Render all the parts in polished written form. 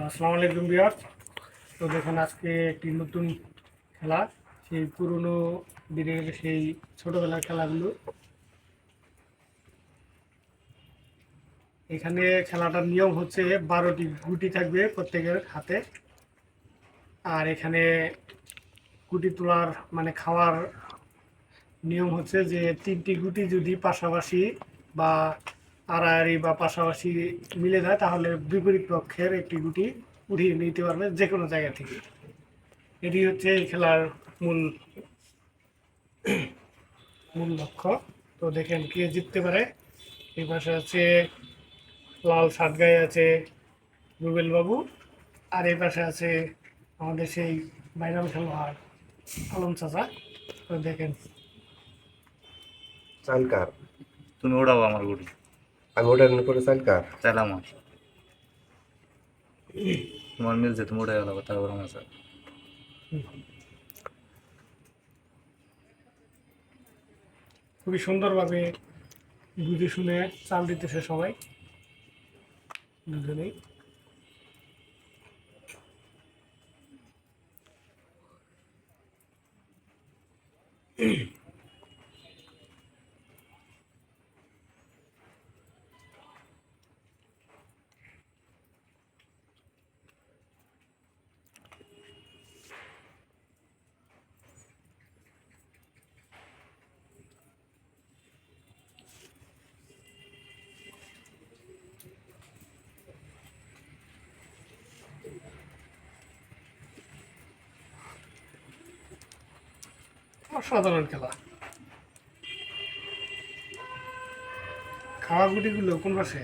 আসসালামু আলাইকুম ভিউয়ার্স। তো দেখুন আজকে একটি নতুন খেলা, সেই পুরনো দিনের সেই ছোটবেলার খেলাগুলো। এখানে খেলাটার নিয়ম হচ্ছে 12টি গুটি থাকবে প্রত্যেকের হাতে। আর এখানে গুটি তোলার মানে খাওয়ার নিয়ম হচ্ছে যে 3টি গুটি যদি পাশাপাশি বা আড়াআড়ি বা পাশাপাশি মিলে যায় তাহলে বিপরীত পক্ষের একটি গুটি উঠিয়ে নিতে পারবে যে কোনো জায়গা থেকে। এটি হচ্ছে এই খেলার মূল মূল লক্ষ্য। তো দেখেন কে জিততে পারে। এই পাশে আছে লাল শার্ট গায়ে আছে রুবেল বাবু, আর এই পাশে আছে আমাদের সেই ভাইরাল খেলোয়াড় আলম চাচা। তো দেখেন চালকার তুমি ওড়াও আমার গুড়ি, আমি ওটার পরে চালকার তাহলে আমার তোমার মিলছে, তুমি উড়ে গেল তারপর আমার স্যার। খুবই সুন্দরভাবে বুঝে শুনে চাল দিতেছে সবাই, দুজনেই। অসাধারণ খেলা। খাওয়া গুটিগুলো কোন পাশে?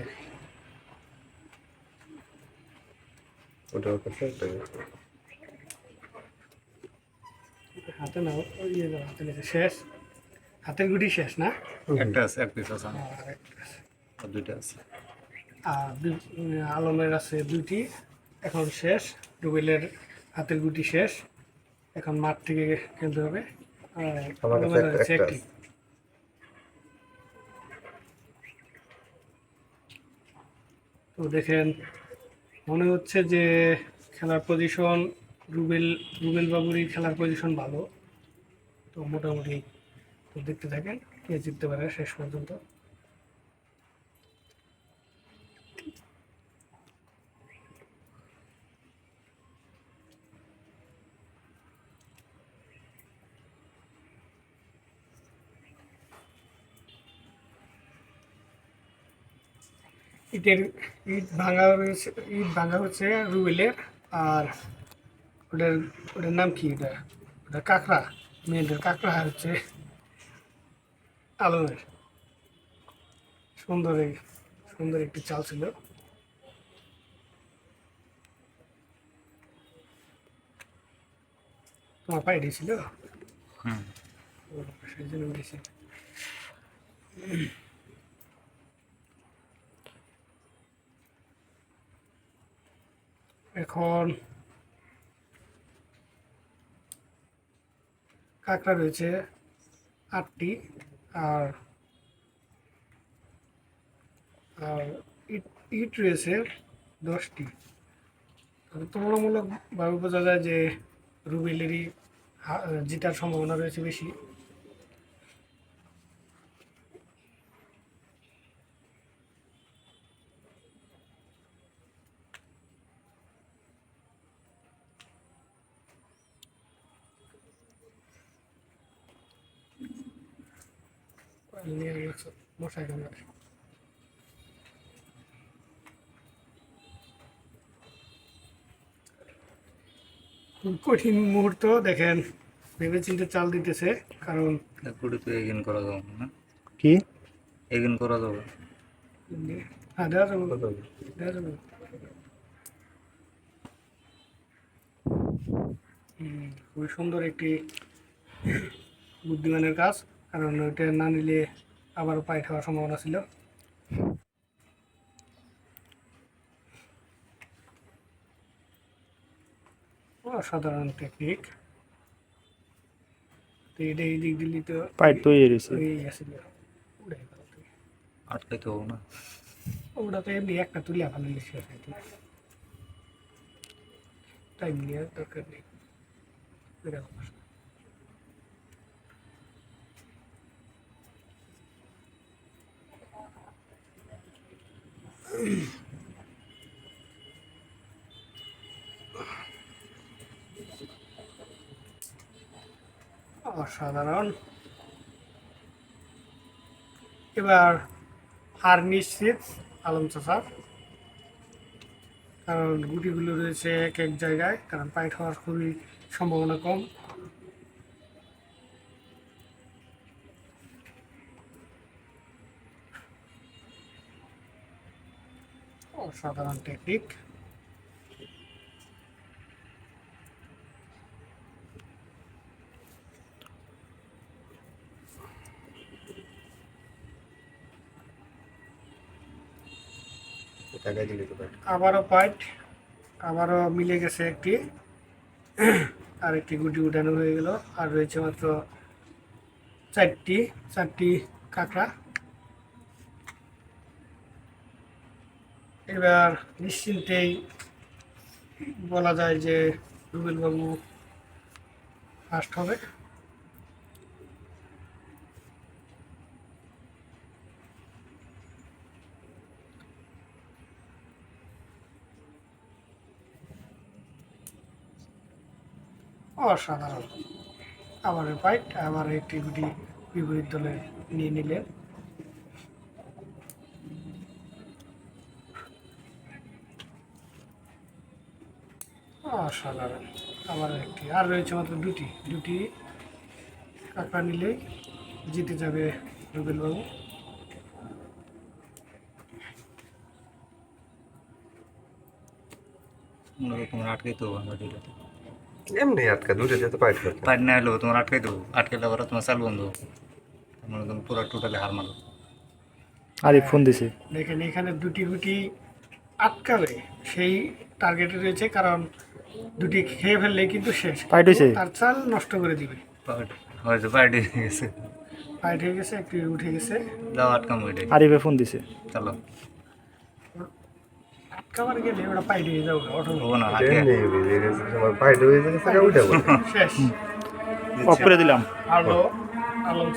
ওটার কাছে হাতে নাও, ওই যে নাও, হাতে নিচে শেষ। হাতের গুটি শেষ না? একটা আছে, এক পিস আছে আমার, আর একটা আছে। আর দুইটা আছে। আর আলমের আছে 2টি, এখন শেষ। রুবেলের হাতের গুটি শেষ, এখন মাঠ থেকে খেলতে হবে। আর আমার কাছে আলমের আছে একটা একটি। আছে। তো দেখেন মনে হচ্ছে যে খেলার পজিশন রুবেল বাবুরই খেলার পজিশন ভালো। তো মোটামুটি তো দেখতে থাকেন কে জিততে পারে শেষ পর্যন্ত। ইটের ইট ভাঙা হচ্ছে রুবেলের। আর ওটার ওটার নাম কি? ওটা কাঁকড়া, মেয়েদের কাঁকড়া হচ্ছে আলমের। সুন্দর সুন্দর একটি চাল ছিল। তোমার পায়ে ছিল, হুম, সেই জন্য উঠেছি। এখন কাঁকড়া রয়েছে 8টি, আর আর ইট ইট রয়েছে 10টি। তুলনামূলকভাবে বোঝা যায় যে রুবেলেরই জেতার সম্ভাবনা রয়েছে বেশি। মশাই কামড়ায়। খুব কঠিন মুহূর্ত দেখেন, ভেবেচিন্তে চাল দিতেছে। কারণ এক গুড়ি তো এগিন করা যাবে না, কি এগিন করা যাবে। হ্যাঁ দেওয়া যাবে, দেওয়া যাবে। খুবই সুন্দর একটি বুদ্ধিমানের কাজ, কারণ ওইটা না নিলে আবারও পাইট হওয়ার সম্ভাবনা ছিল। অসাধারণ টেকনিক। তো এটা এই দিক দিল্লি তো পাইট তৈরি হয়েছে ওই আসছিল উড়ে গেল। আটকাইতে হবে না। ওটা তো এমনি একটা তুলে ভালো লিখে। টাইম নিয়ে দরকার নেই। এরকম। অসাধারণ। এবার হার নিশ্চিত আলম চাষার, কারণ গুটিগুলো রয়েছে এক এক জায়গায়, কারণ পাইট হওয়ার খুবই সম্ভাবনা কম। অসাধারণ টেকনিক। টাকা দিলে তো পাই। আবারও পাইট, আবারও মিলে গেছে একটি, আর একটি গুটি উঠানো হয়ে গেল। আর রয়েছে মাত্র চারটি কাঁকড়া। এবার নিশ্চিন্তেই বলা যায় যে রুবেল বাবু ফার্স্ট হবে। অসাধারণ। আবার পাইট, আবার একটি গুটি বিপরীত দলে নিয়ে নিলেন। অসাধারণ। আবার একটি, আর রয়েছে মাত্র দুটি কাঁকড়া নিলেই জিতে যাবে রুবেল বাবু। মনে করো তোমার আটকাই দেবো আমরা দুইটাতে। এমনি আটকা দুটো যেতে পাইট করতে। পাইট না এলেও তোমার আটকাই দেবো, আটকাইলে আবার তোমার চাল বন্ধ হবে। মনে তুমি পুরো টোটালি হার মারো। আরে ফোন দিছে। দেখেন এখানে দুটি গুটি আটকাবে সেই টার্গেটে রয়েছে, কারণ দুটি খেয়ে ফেললে কিন্তু শেষ। পাইট হয়েছে? তার চাল নষ্ট করে দিবে। পাইট হয়েছে, পাইট হয়ে গেছে। পাইট হয়ে গেছে, একটি উঠে গেছে। যাও আটকাম ওইটাই। আরিফে ফোন দিছে। চলো আটকাবার গেলে ওটা পাইট হয়ে যাবে ও অটোমেটিক। না আটকে এমনি বেরিয়ে গেছে তোমার পাইট হয়ে গেছে উঠে বলে। শেষ। অফ করে দিলাম। আলো আলম